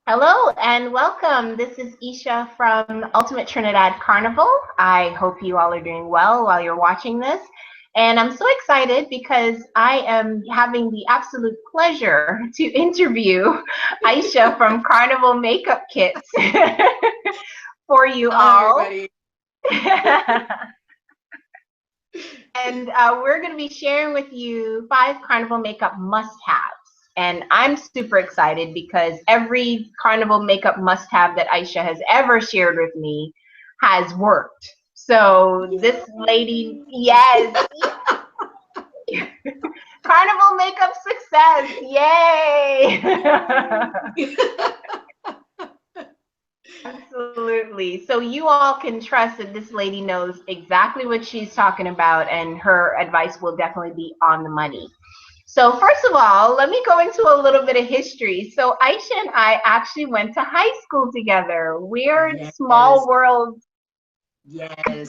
Hello and welcome. This is Esha from Ultimate Trinidad Carnival. I hope you all are doing well while you're watching this. And I'm so excited because I am having the absolute pleasure to interview Ayisha from Carnival Makeup Kits for you Hello, all. everybody. And we're going to be sharing with you 5 Carnival makeup must-haves. And I'm super excited because every Carnival makeup must-have that Ayisha has ever shared with me has worked. So this lady, yes, Carnival makeup success, yay! Absolutely. So you all can trust that this lady knows exactly what she's talking about, and her advice will definitely be on the money. So first of all, let me go into a little bit of history. So Aisha and I actually went to high school together. We're Yes, small world. yes.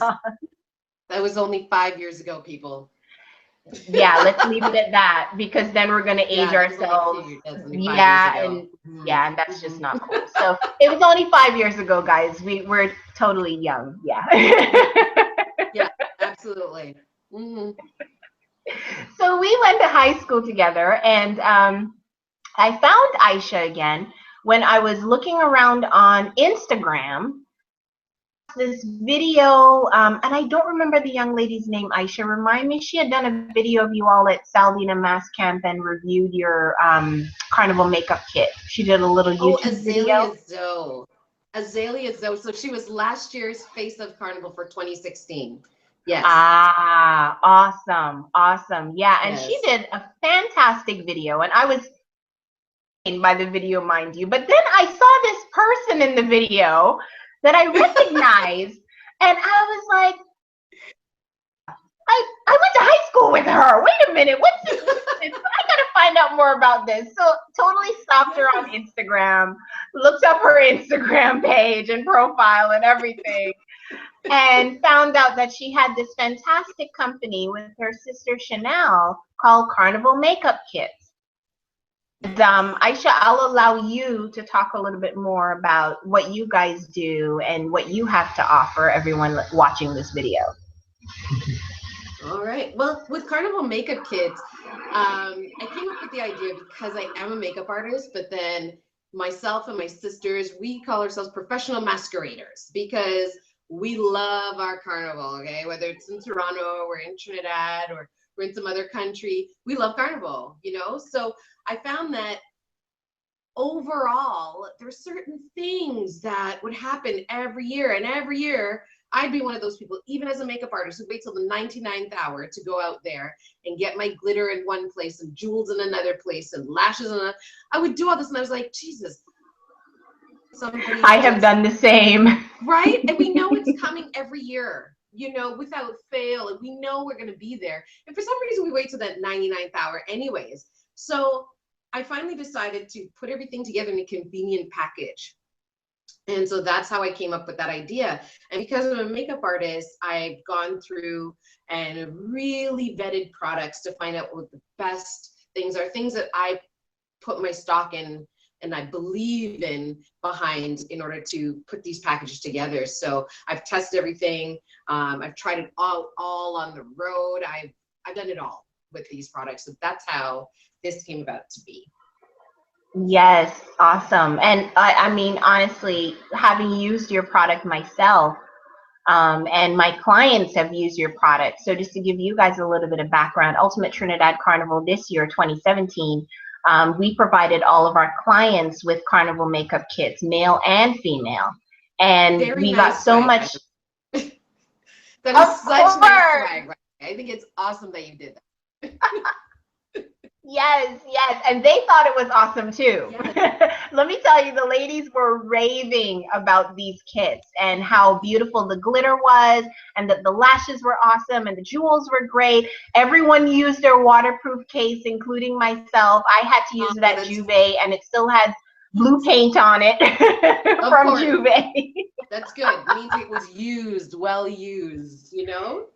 That was only 5 years ago, people. Yeah, let's leave it at that because then we're going to age Yeah, that was only ourselves. that's only 5 years Yeah, ago. and Mhm, yeah, and that's just mhm. not cool. So it was only 5 years ago, guys. We're totally young. Yeah. Yeah, yeah, absolutely. Hmm. So we went to high school together, and I found Aisha again when I was looking around on Instagram. This video, and I don't remember the young lady's name. Aisha, remind me. She had done a video of you all at Saldina Mass Camp and reviewed your Carnival makeup kit. She did a little Oh, YouTube video. Azalea Zoe. Azalea Zoe. So she was last year's Face of Carnival for 2016. Yes, Ah, awesome, awesome. Yeah, and she yes. did a fantastic video, and I was by the video, mind you. But then I saw this person in the video that I recognized, and I was like, I went to high school with her. Wait a minute, what's this? I gotta find out more about this. So totally stopped her on Yes. Instagram, looked up her Instagram page and profile and everything, and found out that she had this fantastic company with her sister Chanel called Carnival Makeup Kits. And, Aisha, I'll allow you to talk a little bit more about what you guys do and what you have to offer everyone watching this video. All right. Well, with Carnival Makeup Kits, I came up with the idea because I am a makeup artist, but then myself and my sisters, we call ourselves professional masqueraders because we love our carnival, okay? Whether it's in Toronto, or we're in Trinidad, or we're in some other country, we love carnival, you know? So I found that overall, there's certain things that would happen every year. And every year, I'd be one of those people, even as a makeup artist, who wait till the 99th hour to go out there and get my glitter in one place and jewels in another place and lashes in another. I would do all this and I was like, Jesus, I somebody have just, done the same. right? And we know it's coming every year, you know, without fail. And we know we're going to be there. And for some reason, we wait till that 99th hour anyways. So I finally decided to put everything together in a convenient package. And so that's how I came up with that idea. And because I'm a makeup artist, I've gone through and really vetted products to find out what the best things are, things that I put my stock in and I believe in behind in order to put these packages together. So I've tested everything. I've tried it all on the road. I've done it all with these products. So that's how this came about to be. Yes, awesome. And I mean, honestly, having used your product myself, and my clients have used your product. So just to give you guys a little bit of background, Ultimate Trinidad Carnival this year, 2017, we provided all of our clients with Carnival makeup kits, male and female. And Very we got nice so swag, by much, the way. That is of such nice course. swag, right? I think it's awesome that you did that. Yes, yes, and they thought it was awesome too. Yes. Let me tell you, the ladies were raving about these kits and how beautiful the glitter was, and that the lashes were awesome, and the jewels were great. Everyone used their waterproof case, including myself. I had to use Oh, that Juve, and it still has blue paint on it of from course. Juve. That's good. It means it was used, well used, you know?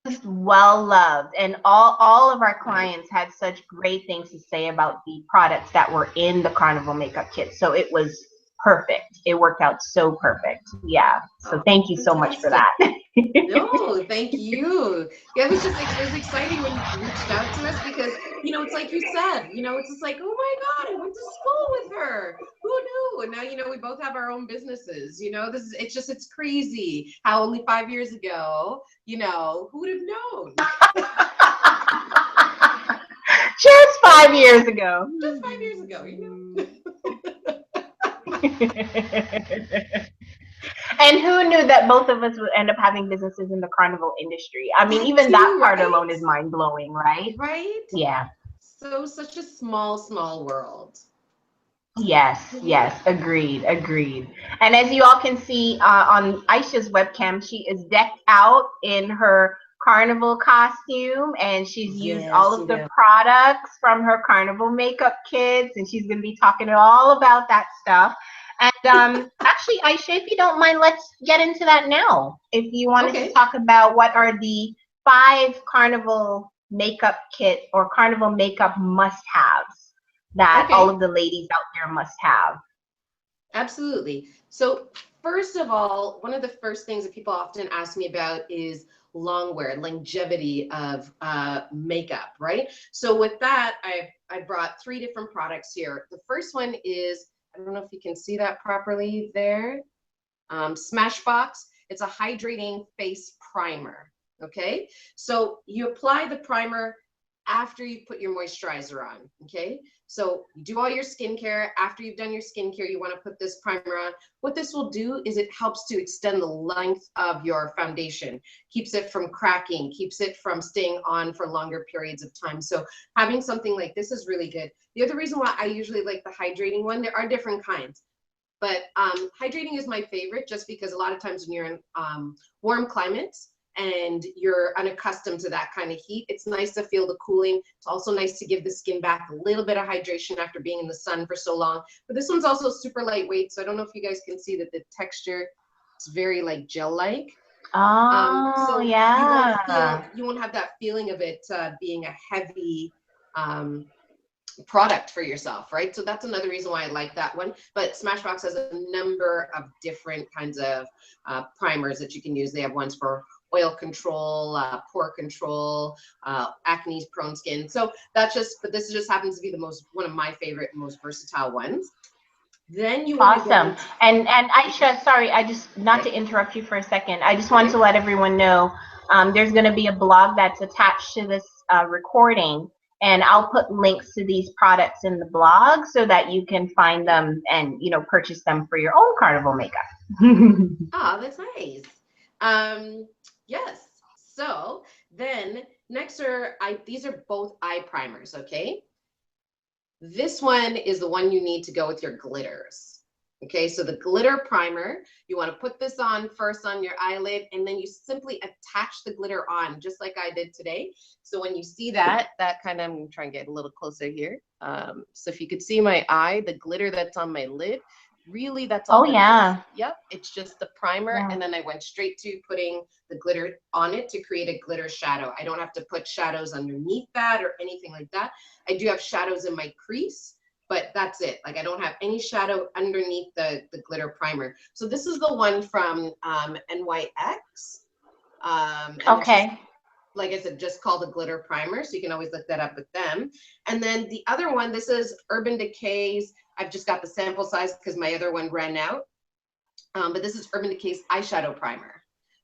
Just well loved, and all of our clients had such great things to say about the products that were in the Carnival Makeup Kit. So it was perfect. It worked out so perfect. Yeah. So Oh, thank you so much for fantastic. that. No, thank you. Yeah, it was just it was exciting when you reached out to us because it's like you said, it's just like, oh my God, I went to school with her. Who knew? And now we both have our own businesses. It's crazy how only 5 years ago, who would have known? Just 5 years ago. Just 5 years ago. And who knew that both of us would end up having businesses in the carnival industry? I mean, That even that too, part right? alone is mind blowing, right? Right? Yeah. So such a small world. Yes, Yeah. yes, agreed, agreed. And as you all can see on Aisha's webcam, she is decked out in her carnival costume, and she's used all Yes, of the products from her carnival makeup kits, and she's going to be talking all about that stuff. And actually, Aisha, if you don't mind, let's get into that now. If you wanted to Okay. talk about what are the 5 carnival makeup kit or carnival makeup must-haves that all Okay. of the ladies out there must have. Absolutely. So, first of all, one of the first things that people often ask me about is long wear, longevity of makeup, right? So, with that, I brought 3 different products here. The first one is, I don't know if you can see that properly there, Smashbox. It's a hydrating face primer. Okay, so you apply the primer after you put your moisturizer on. Okay, so you do all your skincare. After you've done your skincare, you want to put this primer on. What this will do is it helps to extend the length of your foundation, keeps it from cracking, keeps it from staying on for longer periods of time. So having something like this is really good. The other reason why I usually like the hydrating one, there are different kinds. But hydrating is my favorite just because a lot of times when you're in warm climates and you're unaccustomed to that kind of heat, it's nice to feel the cooling. It's also nice to give the skin back a little bit of hydration after being in the sun for so long. But this one's also super lightweight, so I don't know if you guys can see that the texture is very like gel-like. Oh, So yeah. you won't have that feeling of it being a heavy product for yourself, right? So that's another reason why I like that one. But Smashbox has a number of different kinds of primers that you can use. They have ones for oil control, pore control, acne prone skin. So but this just happens to be one of my favorite, most versatile ones. Then you want to go Awesome. into, And Aisha, sorry, I just not yeah, to interrupt you for a second. I just want okay. to let everyone know there's going to be a blog that's attached to this recording, and I'll put links to these products in the blog so that you can find them and purchase them for your own carnival makeup. Ah, that's nice. Yes. So then next these are both eye primers, okay? This one is the one you need to go with your glitters. Okay, so the glitter primer, you want to put this on first on your eyelid, and then you simply attach the glitter on, just like I did today. So when you see that kind of, I'm trying to get a little closer here. So if you could see my eye, the glitter that's on my lid, really that's all Oh that it is. yeah. Yep, it's just the primer, Yeah. and then I went straight to putting the glitter on it to create a glitter shadow. I don't have to put shadows underneath that or anything like that. I do have shadows in my crease, but that's it. Like I don't have any shadow underneath the glitter primer. So this is the one from NYX. And it's just, Okay. like I said, just called the glitter primer. So you can always look that up with them. And then the other one, this is Urban Decay's. I've just got the sample size because my other one ran out. But this is Urban Decay's eyeshadow primer.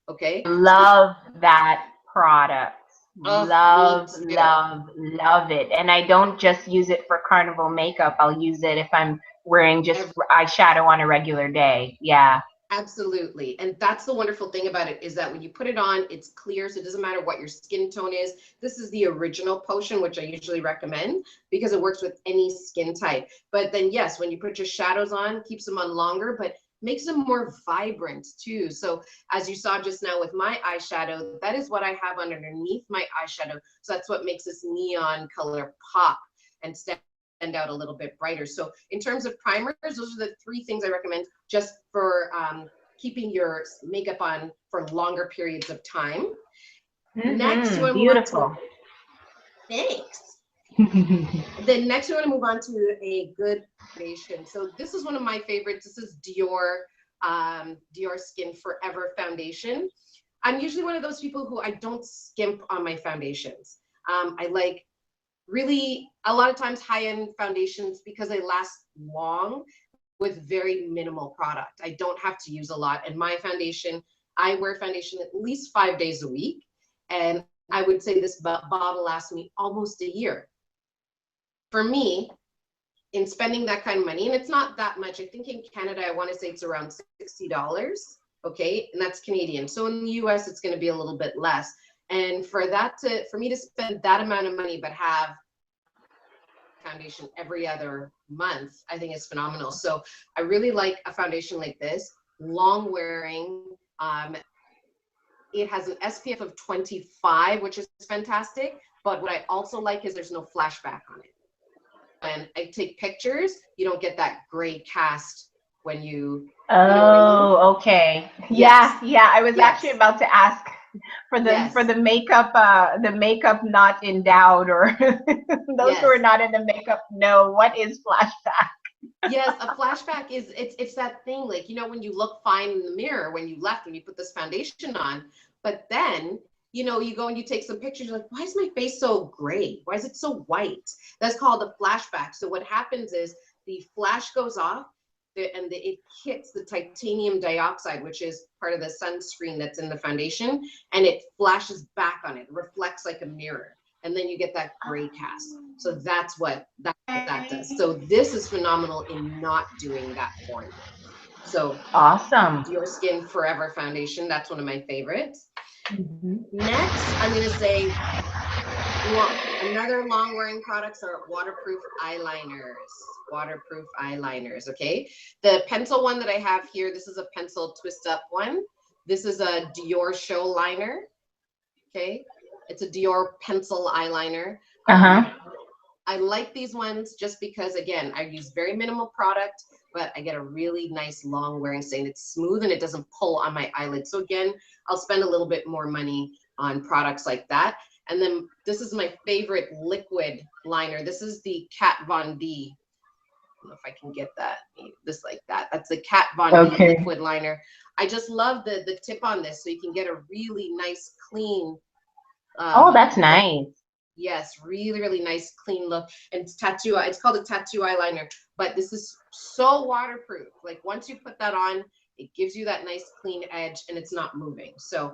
Okay. So this, Love that product. oh, me Love, too. love, love it. And I don't just use it for carnival makeup. I'll use it if I'm wearing just eyeshadow on a regular day. Yeah. Absolutely. And that's the wonderful thing about it is that when you put it on, it's clear. So it doesn't matter what your skin tone is. This is the original potion, which I usually recommend because it works with any skin type. But then, yes, when you put your shadows on, keeps them on longer, but makes them more vibrant too. So as you saw just now with my eyeshadow, that is what I have underneath my eyeshadow. So that's what makes this neon color pop and stand out a little bit brighter. So in terms of primers, those are the 3 things I recommend just for keeping your makeup on for longer periods of time. Next, you want to move on to, Beautiful. thanks. Then next, we want to move on to a good foundation. So this is one of my favorites. This is Dior Skin Forever Foundation. I'm usually one of those people who I don't skimp on my foundations. I like really a lot of times high-end foundations because they last long with very minimal product. I don't have to use a lot. And my foundation, I wear foundation at least 5 days a week. And I would say this bottle lasts me almost a year. For me, in spending that kind of money, and it's not that much. I think in Canada, I want to say it's around $60. Okay, and that's Canadian. So in the US, it's going to be a little bit less. And for me to spend that amount of money but have foundation every other month, I think is phenomenal. So I really like a foundation like this, long wearing. It has an SPF of 25, which is fantastic. But what I also like is there's no flashback on it. When I take pictures, you don't get that gray cast when you know what I mean? Okay. Yes. Yeah. I was actually Yes. about to ask for Yes. the makeup not endowed, or those who are Yes. not in the makeup know what is flashback. Yes, a flashback is it's that thing, like, when you look fine in the mirror when you put this foundation on, but then you go and you take some pictures, you're like, why is my face so gray? Why is it so white? That's called a flashback. So what happens is the flash goes off, it hits the titanium dioxide, which is part of the sunscreen that's in the foundation, and it flashes back on it, reflects like a mirror, and then you get that gray cast. So that's what that does. So this is phenomenal in not doing that for you. So Awesome. Your Skin Forever Foundation, that's one of my favorites. Mhm. Next, I'm going to say another long wearing products are waterproof eyeliners. Waterproof eyeliners, okay? The pencil one that I have here, this is a pencil twist up one. This is a Dior Show Liner, okay? It's a Dior pencil eyeliner. Uh-huh. I like these ones just because, again, I use very minimal product, but I get a really nice long wearing stain. It's smooth and it doesn't pull on my eyelid. So again, I'll spend a little bit more money on products like that. And then this is my favorite liquid liner. This is the Kat Von D. I don't know if I can get that, this like that. That's the Kat Von D Okay. liquid liner. I just love the tip on this, so you can get a really nice, clean Oh, that's look. nice. Yes, really, really nice, clean look. And it's called a tattoo eyeliner, but this is so waterproof. Like once you put that on, it gives you that nice clean edge and it's not moving. So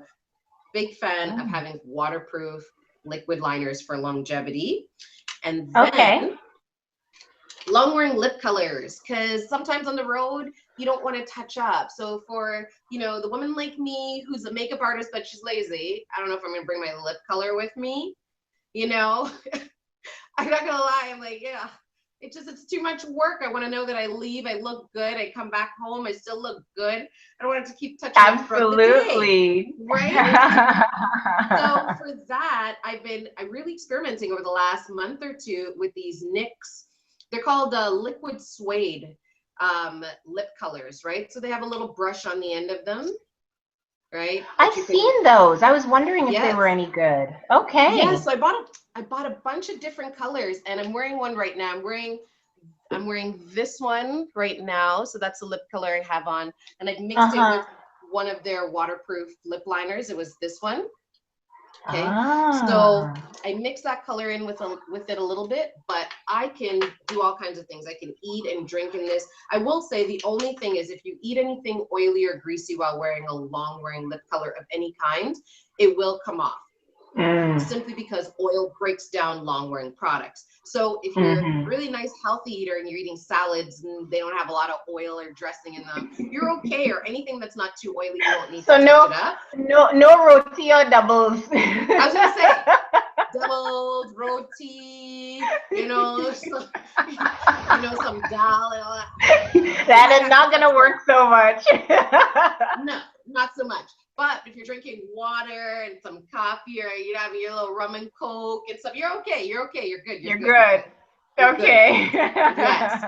big fan of having waterproof liquid liners for longevity. And Okay. then long wearing lip colors, because sometimes on the road you don't want to touch up. So for the woman like me who's a makeup artist but she's lazy, I don't know if I'm gonna bring my lip color with me. I'm not gonna lie, I'm like, yeah, it's too much work. I want to know that I leave, I look good, I come back home, I still look good. I don't want to keep touching up throughout the day, Absolutely. right? So for that, I'm really experimenting over the last month or two with these NYX. They're called liquid suede lip colors, right? So they have a little brush on the end of them, right? I've seen those. I was wondering if they were Yes. any good. Okay. Yes, so I bought a bunch of different colors, and I'm wearing one right now. I'm wearing this one right now. So that's the lip color I have on, and I've mixed it with one of their waterproof lip liners. It was this one. Okay, so I mix that color in with it a little bit, but I can do all kinds of things. I can eat and drink in this. I will say the only thing is if you eat anything oily or greasy while wearing a long wearing lip color of any kind, it will come off. Simply because oil breaks down long wearing products. So if you're a really nice healthy eater and you're eating salads and they don't have a lot of oil or dressing in them, you're okay. Or anything that's not too oily, you won't need to touch it up. No roti or doubles. I was gonna say doubles, roti, some dal and all that. That is not gonna work so much. No, not so much. But if you're drinking water and some coffee, or having your little rum and coke and stuff, you're okay. You're okay. You're good. You're good. Okay. Yes.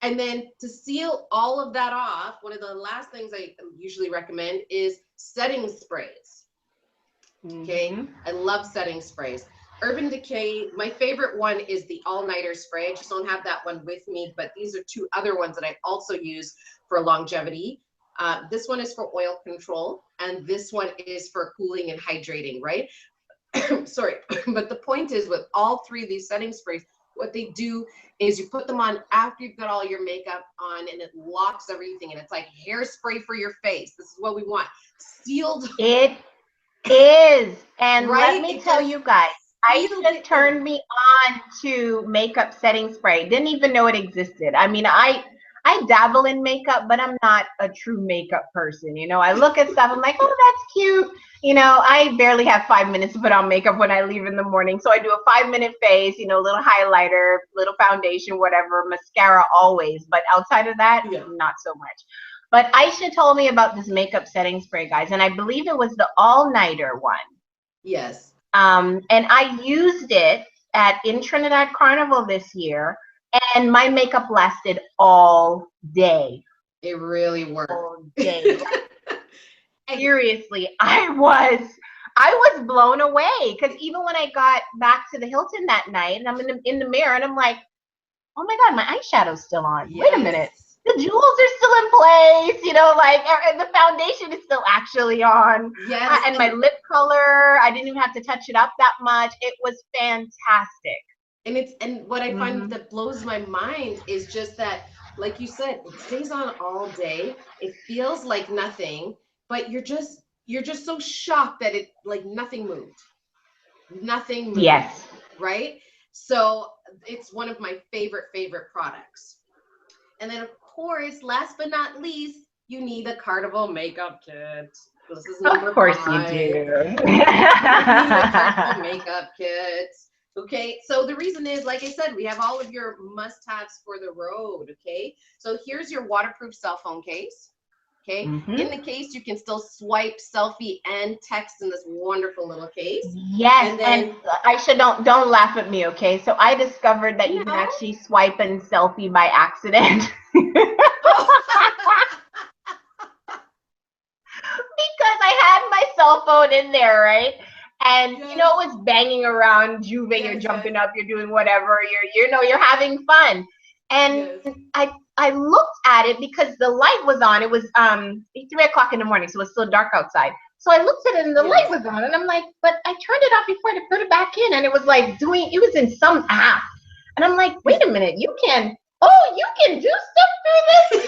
And then to seal all of that off, one of the last things I usually recommend is setting sprays. Okay, I love setting sprays. Urban Decay, my favorite one is the all-nighter spray. I just don't have that one with me, but these are two other ones that I also use for longevity. This one is for oil control, and this one is for cooling and hydrating, right? Sorry, but the point is with all three of these setting sprays, what they do is you put them on after you've got all your makeup on, and it locks everything, and it's like hairspray for your face. This is what we want. Sealed. It is. And right? let me tell you guys, Ayisha turned me on to makeup setting spray. Didn't even know it existed. I mean, I dabble in makeup, but I'm not a true makeup person. You know, I look at stuff, I'm like, oh, that's cute. You know, I barely have 5 minutes to put on makeup when I leave in the morning. So I do a 5-minute face, you know, little highlighter, little foundation, whatever, mascara always. But outside of that, not so much. But Ayisha told me about this makeup setting spray, guys, and I believe it was the all-nighter one. Yes. And I used it in Trinidad Carnival this year, and my makeup lasted all day. It really worked. All day. Seriously, I was blown away, because even when I got back to the Hilton that night, and I'm in the mirror, and I'm like, oh my God, my eyeshadow's still on. Yes. Wait a minute. The jewels are still in place, you know, like, and the foundation is still actually on. Yes. And my lip color, I didn't even have to touch it up that much. It was fantastic. And what I find that blows my mind is just that, like you said, it stays on all day. It feels like nothing, but you're just so shocked that it, like, nothing moved. Nothing moved. Yes. Right? So it's one of my favorite products. And then, of course, last but not least, you need a Carnival Makeup Kit. This is number 5. Of course you do. You need a Carnival Makeup Kit. Okay, so the reason is, like I said, we have all of your must-haves for the road. Okay, so here's your waterproof cell phone case. Okay, in the case, you can still swipe, selfie, and text in this wonderful little case. Yes, and Ayisha, don't laugh at me, okay? So I discovered that you can actually swipe and selfie by accident. Because I had my cell phone in there, right? And you know, it's banging around, Juve, you're jumping up, you're doing whatever, you're having fun. And I looked at it because the light was on. It was 3 o'clock in the morning, so it was still dark outside. So I looked at it and the light was on, and I'm like, but I turned it off before to put it back in, and it was like it was in some app. And I'm like, wait a minute, you can do stuff through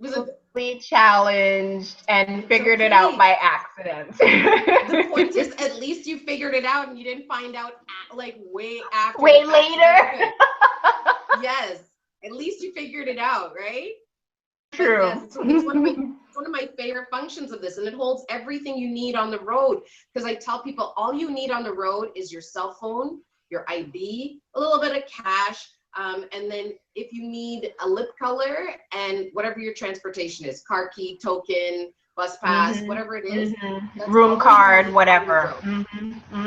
this? We challenged and figured it out by accident. The point is, at least you figured it out, and you didn't find out like way later. Yes, at least you figured it out, right? True. Yes, so it's one of my favorite functions of this, and it holds everything you need on the road. Because I tell people, all you need on the road is your cell phone, your ID, a little bit of cash. And then if you need a lip color and whatever your transportation is, car key, token, bus pass, whatever it is. Room card, whatever.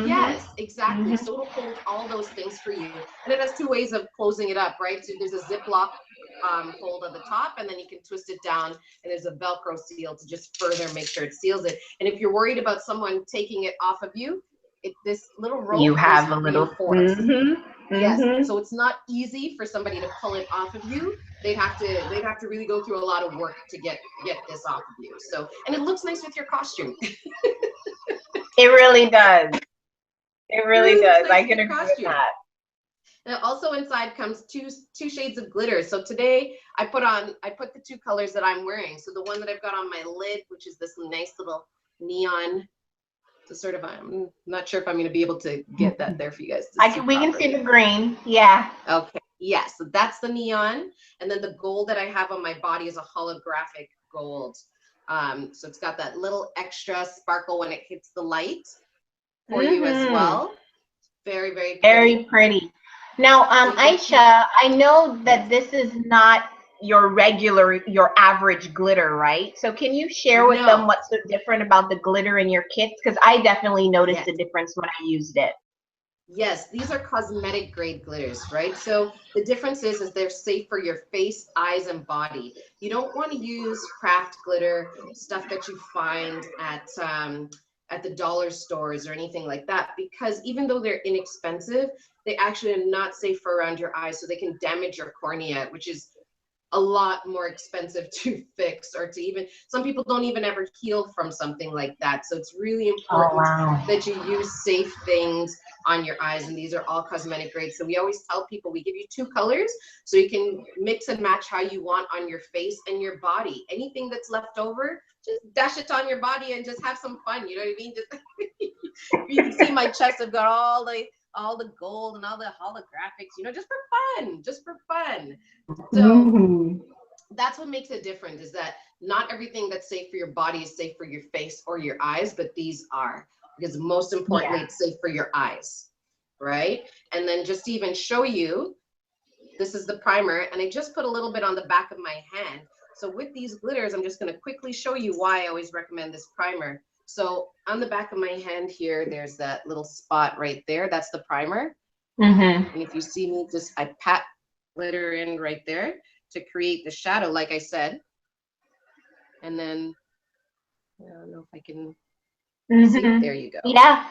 Yes, exactly. So it'll hold all those things for you. And it has 2 ways of closing it up, right? So there's a Ziploc hold on the top, and then you can twist it down, and there's a Velcro seal to just further make sure it seals it. And if you're worried about someone taking it off of you, this little rope, you have a little Yes, so it's not easy for somebody to pull it off of you. They'd have to really go through a lot of work to get this off of you. So, and it looks nice with your costume. It really does. It really does. Nice, I can agree with that. And also inside comes two shades of glitter. So today I put the 2 colors that I'm wearing. So the one that I've got on my lid, which is this nice little neon. So sort of, I'm not sure if I'm going to be able to get that there for you guys. We can see the green. Yeah. Okay. Yeah. So that's the neon. And then the gold that I have on my body is a holographic gold. So it's got that little extra sparkle when it hits the light for you as well. Very, very pretty. Very pretty. Now, Ayisha, I know that this is not your average glitter, right? So can you share with them what's so different about the glitter in your kits? Because I definitely noticed the difference when I used it. Yes, these are cosmetic grade glitters, right? So the difference is they're safe for your face, eyes, and body. You don't want to use craft glitter, stuff that you find at the dollar stores or anything like that, because even though they're inexpensive, they actually are not safe for around your eyes, so they can damage your cornea, which is a lot more expensive to fix, or to even, some people don't even ever heal from something like that. So it's really Oh, important wow. that you use safe things on your eyes, and these are all cosmetic grade. So we always tell people we give you two colors so you can mix and match how you want on your face and your body. Anything that's left over, just dash it on your body and just have some fun. You know what I mean? Just you can see my chest. I've got all the gold and all the holographics, you know, just for fun, just for fun. So Mm-hmm. that's what makes it different, is that not everything that's safe for your body is safe for your face or your eyes, but these are, because most importantly, Yeah. it's safe for your eyes, right? And then just to even show you, this is the primer, and I just put a little bit on the back of my hand. So with these glitters, I'm just going to quickly show you why I always recommend this primer. So on the back of my hand here, there's that little spot right there. That's the primer. Mm-hmm. And if you see me, just I pat glitter in right there to create the shadow, like I said. And then I don't know if I can see. Mm-hmm. There you go. Yeah.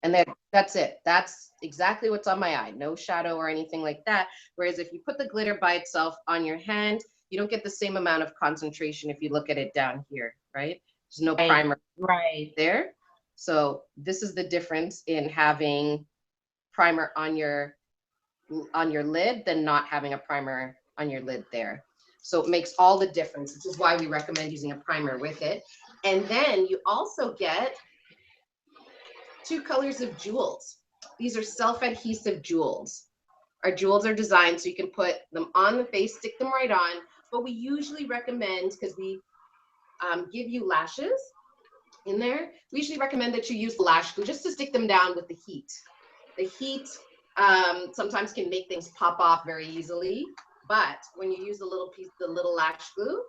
And then that's it. That's exactly what's on my eye. No shadow or anything like that. Whereas if you put the glitter by itself on your hand, you don't get the same amount of concentration if you look at it down here, right? There's no Right. primer Right. there. So this is the difference in having primer on your lid than not having a primer on your lid there. So it makes all the difference. This is why we recommend using a primer with it. And then you also get two colors of jewels. These are self-adhesive jewels. Our jewels are designed so you can put them on the face, stick them right on, but we usually recommend, because we give you lashes in there, we usually recommend that you use lash glue just to stick them down with the heat. The heat sometimes can make things pop off very easily, but when you use the little piece, the little lash glue,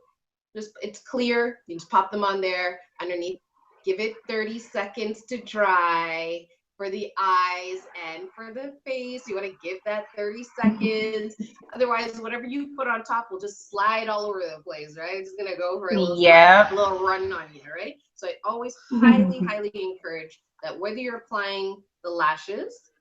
just, it's clear, you just pop them on there underneath, give it 30 seconds to dry for the eyes and for the face. You want to give that 30 seconds. Otherwise, whatever you put on top will just slide all over the place, right? It's just gonna go for a little slide, Yep. a little run on you, right? So I always highly, highly encourage that whether you're applying the lashes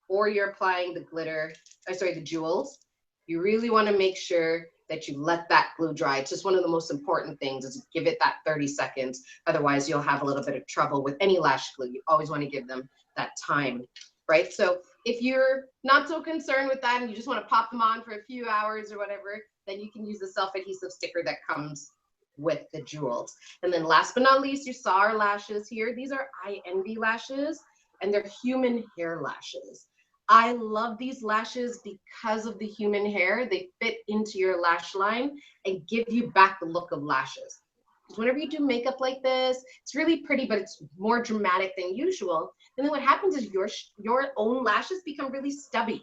or you're applying the glitter, sorry, the jewels, you really want to make sure that you let that glue dry. It's just one of the most important things, is give it that 30 seconds. Otherwise, you'll have a little bit of trouble with any lash glue. You always want to give them that time, right? So if you're not so concerned with that and you just want to pop them on for a few hours or whatever, then you can use the self-adhesive sticker that comes with the jewels. And then last but not least, you saw our lashes here. These are Eye Envy lashes, and they're human hair lashes. I love these lashes because of the human hair. They fit into your lash line and give you back the look of lashes. Because whenever you do makeup like this, it's really pretty, but it's more dramatic than usual. And then what happens is your own lashes become really stubby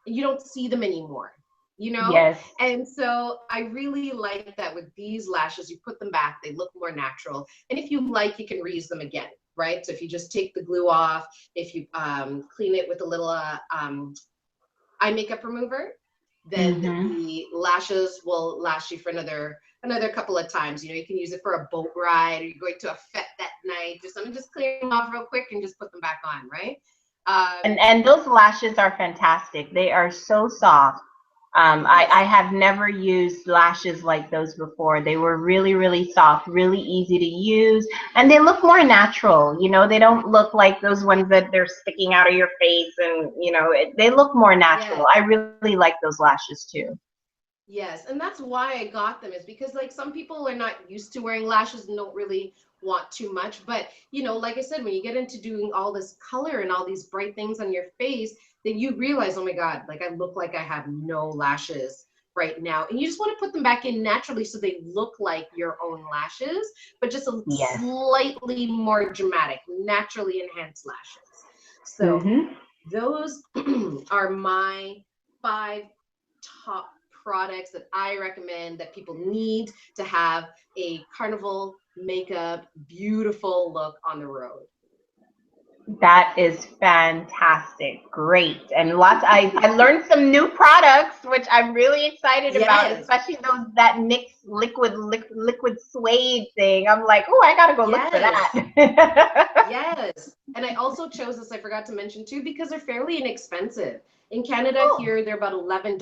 and you don't see them anymore, you know? Yes. And so I really like that with these lashes, you put them back, they look more natural. And if you like, you can reuse them again, right? So if you just take the glue off, if you clean it with a little eye makeup remover, then Mm-hmm. the lashes will last you for another couple of times. You know, you can use it for a boat ride, or you're going to a fete that night or something. Just clean them off real quick and just put them back on, right? And those lashes are fantastic. They are so soft. I Yes. have never used lashes like those before. They were really, really soft, really easy to use, and they look more natural. You know, they don't look like those ones that they're sticking out of your face, and you know, they look more natural. Yes. I really like those lashes too. Yes, and that's why I got them, is because like some people are not used to wearing lashes and don't really want too much. But you know, like I said, when you get into doing all this color and all these bright things on your face, then you realize, oh my God, like I look like I have no lashes right now. And you just want to put them back in naturally so they look like your own lashes, but just a Yes. slightly more dramatic, naturally enhanced lashes. So Mm-hmm. those are my 5 top products that I recommend that people need to have a carnival makeup beautiful look on the road. That is fantastic. Great. And lots I learned some new products which I'm really excited about, Yes, especially those that mix liquid suede thing. I'm like, "Oh, I got to go look for yes, that." yes. And I also chose this, I forgot to mention too, because they're fairly inexpensive. In Canada Oh, here, they're about $11.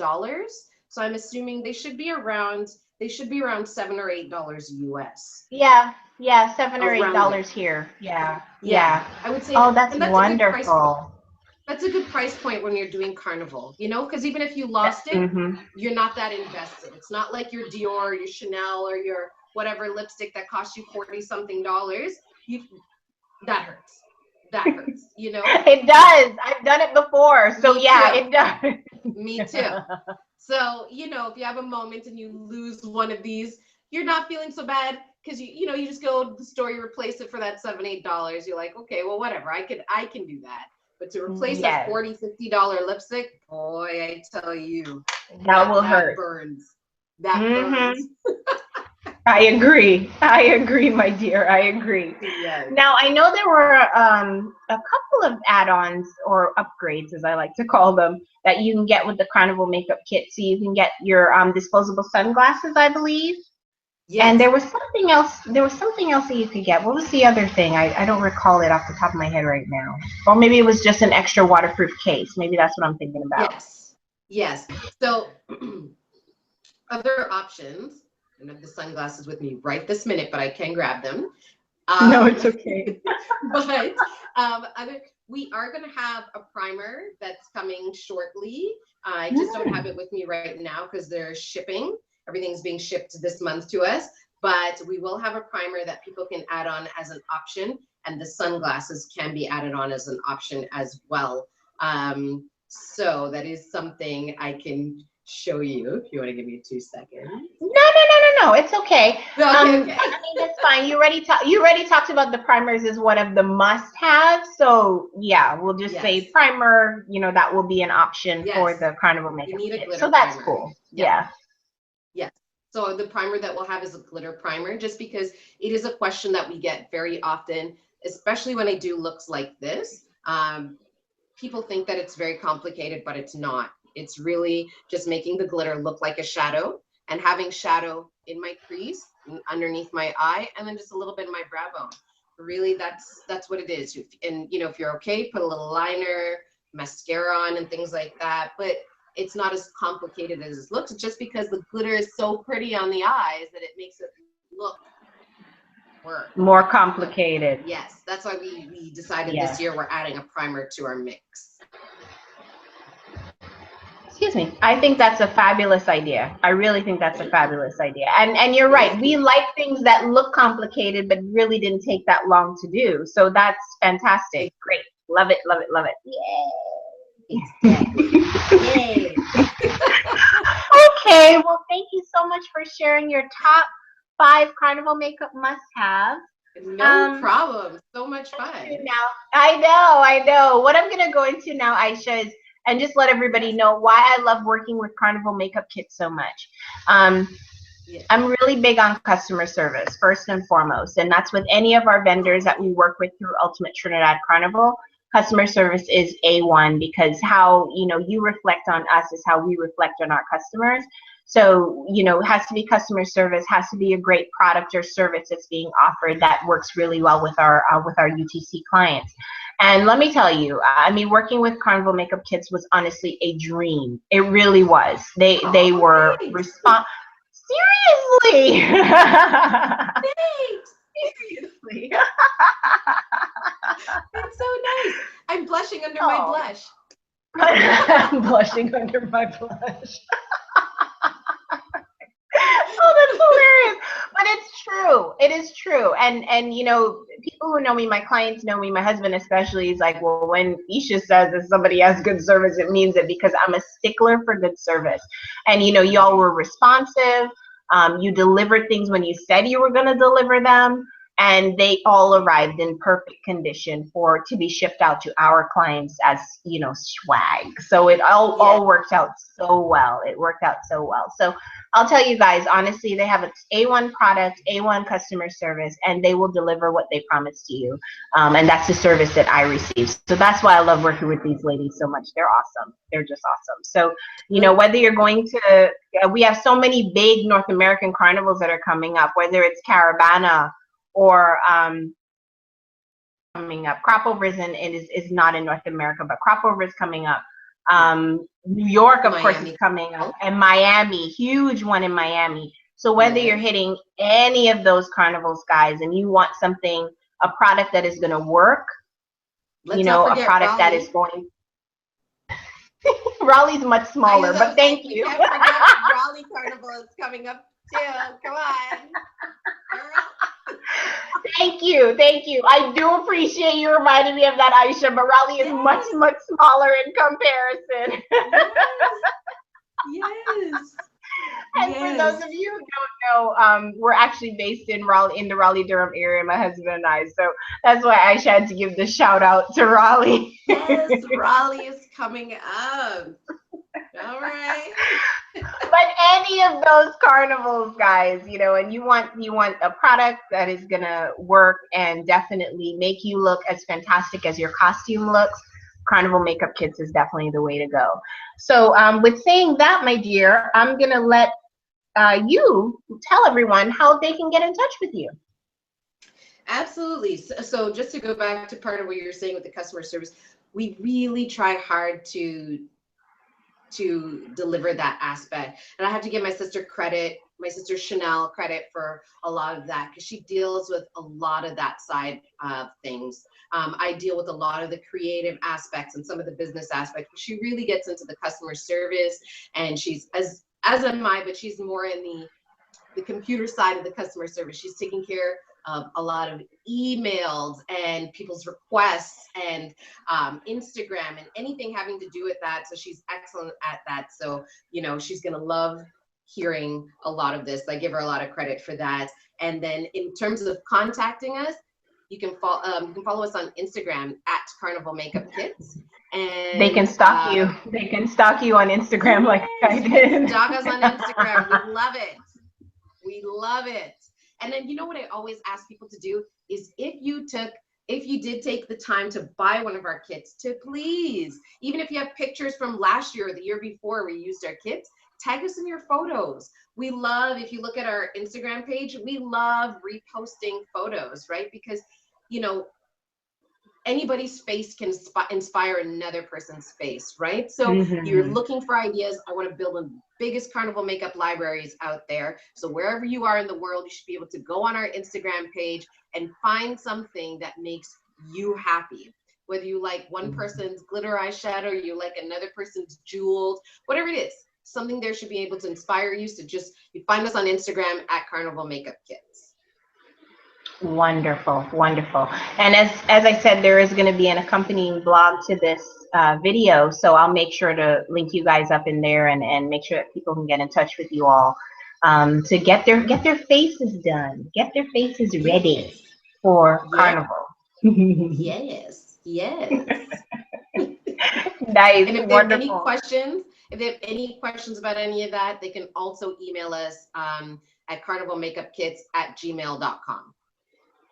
So I'm assuming they should be around $7 or $8 US. yeah. Yeah, 7 or 8 Around dollars there. here. Yeah. Yeah, Yeah. I would say, Oh, that's and that's a good price point. wonderful. That's a good price point when you're doing Carnival, you know, because even if you lost it, Mhm. you're not that invested. It's not like your Dior, your Chanel, or your whatever lipstick that costs you 40 something dollars. You that hurts. That hurts, you know? It does. I've done it before. So Me yeah, too. it does. Me too. So, you know, if you have a moment and you lose one of these, you're not feeling so bad because you just go to the store, you replace it for that $7, $8. You're like, okay, well, whatever. I can do that. But to replace a Yes, $40, $50 lipstick, boy, I tell you, that will that hurt. burns. That burns. Mhm. I agree. I agree, my dear. I agree. Yes. Now, I know there were a couple of add-ons or upgrades, as I like to call them, that you can get with the Carnival Makeup Kit. So you can get your disposable sunglasses, I believe. And Yes. there was something else. There was something else that you could get. What was the other thing? I don't recall it off the top of my head right now. Or maybe it was just an extra waterproof case. Maybe that's what I'm thinking about. Yes. Yes. So other options, I don't have the sunglasses with me right this minute, but I can grab them. No, Um, it's okay. but we are going to have a primer that's coming shortly. I just don't have Mm. it with me right now because they're shipping. Everything's being shipped this month to us. But we will have a primer that people can add on as an option, and the sunglasses can be added on as an option as well. So that is something I can show you if you want to give me 2 seconds. No, no, no, no, no. It's okay. Okay, okay. I mean, that's fine. You already talked about the primers as one of the must-haves. So yeah, we'll just say Yes. primer. That will be an option for Yes. the Carnival You Makeup need a Kit. glitter So that's primer. cool. Yep. Yeah. Yes. So the primer that we'll have is a glitter primer, just because it is a question that we get very often, especially when I do looks like this. People think that it's very complicated, but it's not. It's really just making the glitter look like a shadow and having shadow in my crease, underneath my eye, and then just a little bit in my brow bone. Really, that's what it is. And if you're okay, put a little liner, mascara on, and things like that. But it's not as complicated as it looks. It's just because the glitter is so pretty on the eyes that it makes it look work. More complicated. Yes, that's why we decided this Yes. year we're adding a primer to our mix. Excuse me. I think that's a fabulous idea. I really think that's a Thank you. fabulous idea. And you're right. Thank We you. like things that look complicated but really didn't take that long to do. So that's fantastic. Great. Love it, love it, love it. Exactly. Yay. Okay, well, thank you so much for sharing your top 5 Carnival makeup must-haves. No problem. So much fun. Now, I know. What I'm gonna go into now, Aisha, is and just let everybody Yes. know why I love working with Carnival Makeup Kits so much. Um, Yes. I'm really big on customer service, first and foremost, and that's with any of our vendors that we work with through Ultimate Trinidad Carnival. Customer service is A1 because how you reflect on us is how we reflect on our customers. So it has to be customer service, has to be a great product or service that's being offered that works really well with our UTC clients. And let me tell you, I mean, working with Carnival Makeup Kits was honestly a dream. It really was. They Oh, were thanks. seriously. Thanks. Seriously. That's so nice. I'm blushing under my Oh. blush. I'm blushing under my blush. Oh, that's hilarious. But it's true. It is true. And people who know me, my clients know me, my husband especially, is like, well, when Esha says that somebody has good service, it means it, because I'm a stickler for good service. And y'all were responsive. You delivered things when you said you were going to deliver them, and they all arrived in perfect condition to be shipped out to our clients as swag. So it all Yes. worked out so well. It worked out so well. So I'll tell you guys, honestly, they have an A1 product, A1 customer service, and they will deliver what they promise to you. And that's the service that I receive. So that's why I love working with these ladies so much. They're awesome. They're just awesome. So, you know, whether you're going to, we have so many big North American carnivals that are coming up, whether it's Caravana or coming up. Cropover is not in North America, but Cropover is coming up. New York, of course, is coming up, and Miami, huge one in Miami. So whether you're hitting any of those carnivals, guys, and you want something, a product that is going to work, you know, a product that is going. Raleigh's much smaller, but thank you. Can't forget Raleigh Carnival is coming up too. Come on. Thank you, thank you. I do appreciate you reminding me of that, Ayisha, but Raleigh is much smaller in comparison. Yes. And for those of you who don't know, we're actually based in Raleigh, in the Raleigh-Durham area, my husband and I. So that's why Ayisha had to give the shout out to Raleigh. Yes, Raleigh is coming up. All right. But any of those carnivals, guys, you know, and you want a product that is gonna work and definitely make you look as fantastic as your costume looks, Carnival Makeup Kits is definitely the way to go. So with saying that, my dear, I'm gonna let you tell everyone how they can get in touch with you. Absolutely. So just to go back to part of what you were saying with the customer service, we really try hard to deliver that aspect. And I have to give my sister credit, my sister Chanel credit for a lot of that, because she deals with a lot of that side of things. I deal with a lot of the creative aspects and some of the business aspects, but she really gets into the customer service, and she's as am I, but she's more in the computer side of the customer service. She's taking care of a lot of emails and people's requests and Instagram and anything having to do with that. So she's excellent at that. So, you know, she's going to love hearing a lot of this. I give her a lot of credit for that. And then in terms of contacting us, you can follow us on Instagram at Carnival Makeup Kits. And they can stalk you. They can stalk you on Instagram like I did. Stalk us on Instagram. We love it. We love it. And then, you know what I always ask people to do is if you did take the time to buy one of our kits, to please, even if you have pictures from last year or the year before we used our kits, tag us in your photos. We love, if you look at our Instagram page, we love reposting photos, right? Because, you know, anybody's face can inspire another person's face, right? So you're looking for ideas. I want to build the biggest carnival makeup libraries out there. So wherever you are in the world, you should be able to go on our Instagram page and find something that makes you happy. Whether you like one person's glitter eyeshadow, you like another person's jeweled, whatever it is, something there should be able to inspire you. So just, you find us on Instagram at Carnival Makeup Kits. Wonderful, wonderful. And as I said, there is going to be an accompanying blog to this video, so I'll make sure to link you guys up in there and make sure that people can get in touch with you all to get their faces done, get their faces ready for Carnival. Yes, yes. Nice, and if they have any questions, about any of that, they can also email us at carnivalmakeupkits@gmail.com.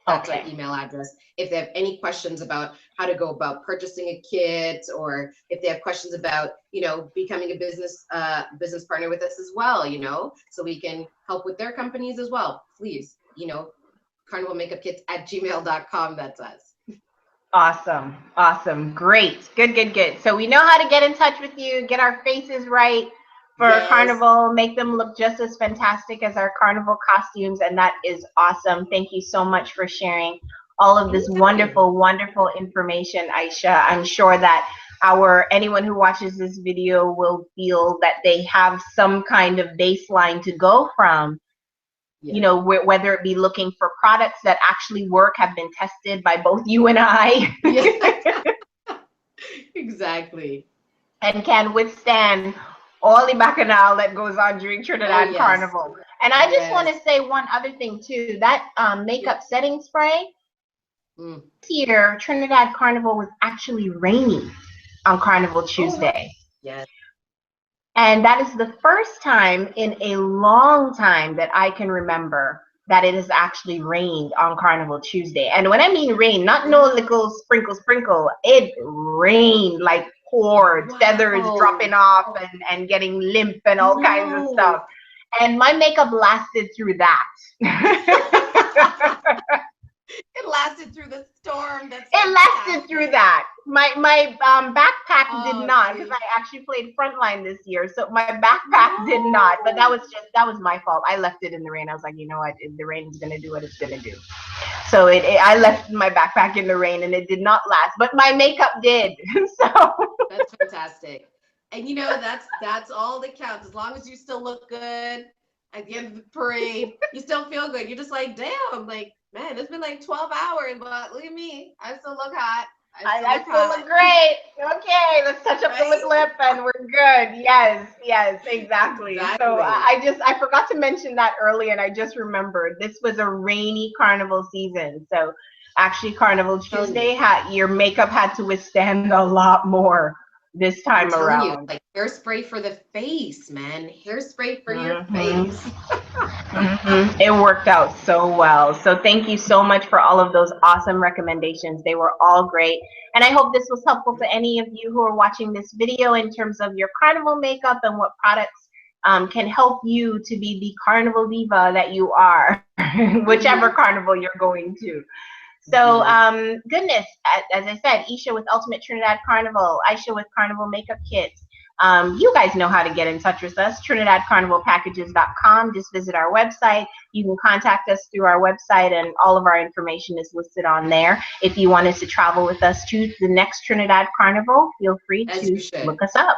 That's our email address. If they have any questions about how to go about purchasing a kit, or if they have questions about, you know, becoming a business partner with us as well, you know, so we can help with their companies as well, please, you know, carnivalmakeupkits@gmail.com. That's us. Awesome, awesome, great, good. So we know how to get in touch with you, get our faces right for Carnival, make them look just as fantastic as our Carnival costumes, and that is awesome. Thank you so much for sharing all of this wonderful information, Ayisha. I'm sure that anyone who watches this video will feel that they have some kind of baseline to go from. You know, whether it be looking for products that actually work, have been tested by both you and I. Exactly. And can withstand all the bacchanal that goes on during Trinidad Carnival. And I just want to say one other thing too. That makeup setting spray, this year Trinidad Carnival was actually rainy on Carnival Tuesday. Yes. And that is the first time in a long time that I can remember that it has actually rained on Carnival Tuesday. And when I mean rain, not no little sprinkle, sprinkle, it rained like poured, feathers dropping off and getting limp and all kinds of stuff. And my makeup lasted through that. It lasted through the storm. It lasted through that. My backpack did not, because I actually played frontline this year, so my backpack did not. But that was my fault. I left it in the rain. I was like, you know what? The rain is gonna do what it's gonna do. So I left my backpack in the rain, and it did not last. But my makeup did. So that's fantastic. And you know, that's all that counts. As long as you still look good at the end of the parade, you still feel good. You're just like, damn, like, man, it's been like 12 hours, but look at me. I still look hot. I still look great. Okay, let's touch up the lip and we're good. Yes, exactly. So I forgot to mention that earlier, and I just remembered this was a rainy carnival season. So actually Carnival Tuesday your makeup had to withstand a lot more this time around. You, like hairspray for the face, man. Hairspray for your face. It worked out so well. So thank you so much for all of those awesome recommendations. They were all great. And I hope this was helpful to any of you who are watching this video in terms of your carnival makeup and what products can help you to be the carnival diva that you are, whichever carnival you're going to. So, goodness, as I said, Esha with Ultimate Trinidad Carnival, Ayisha with Carnival Makeup Kits. You guys know how to get in touch with us, TrinidadCarnivalPackages.com. Just visit our website. You can contact us through our website, and all of our information is listed on there. If you wanted to travel with us to the next Trinidad Carnival, feel free to look us up.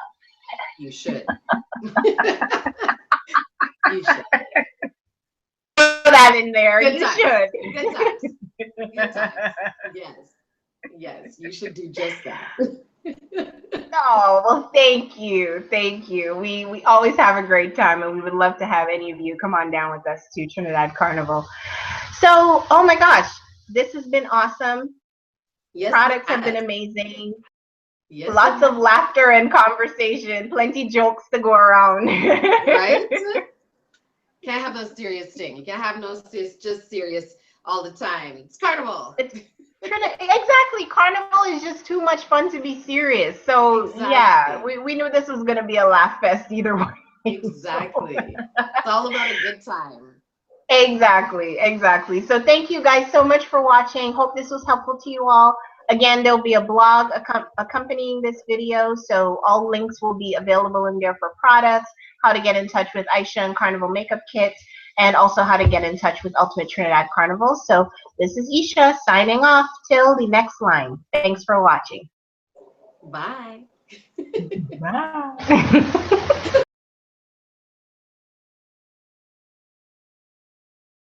You should. You should. Put that in there. Good you times. should. Good times. Good times. Yes, you should do just that. Oh, well, thank you. We always have a great time, and we would love to have any of you come on down with us to Trinidad Carnival. So, oh my gosh, this has been awesome. Yes, products have been amazing. Yes, lots of laughter and conversation, plenty jokes to go around. Right? Can't have no serious thing. You can't have no just serious all the time. It's Carnival. Exactly. Carnival is just too much fun to be serious. So yeah, we knew this was going to be a laugh fest either way. Exactly. It's all about a good time. Exactly. So thank you guys so much for watching. Hope this was helpful to you all. Again, there'll be a blog accompanying this video, so all links will be available in there for products, how to get in touch with Ayisha and Carnival Makeup Kits, and also how to get in touch with Ultimate Trinidad Carnival. So this is Esha signing off till the next line. Thanks for watching. Bye. Bye.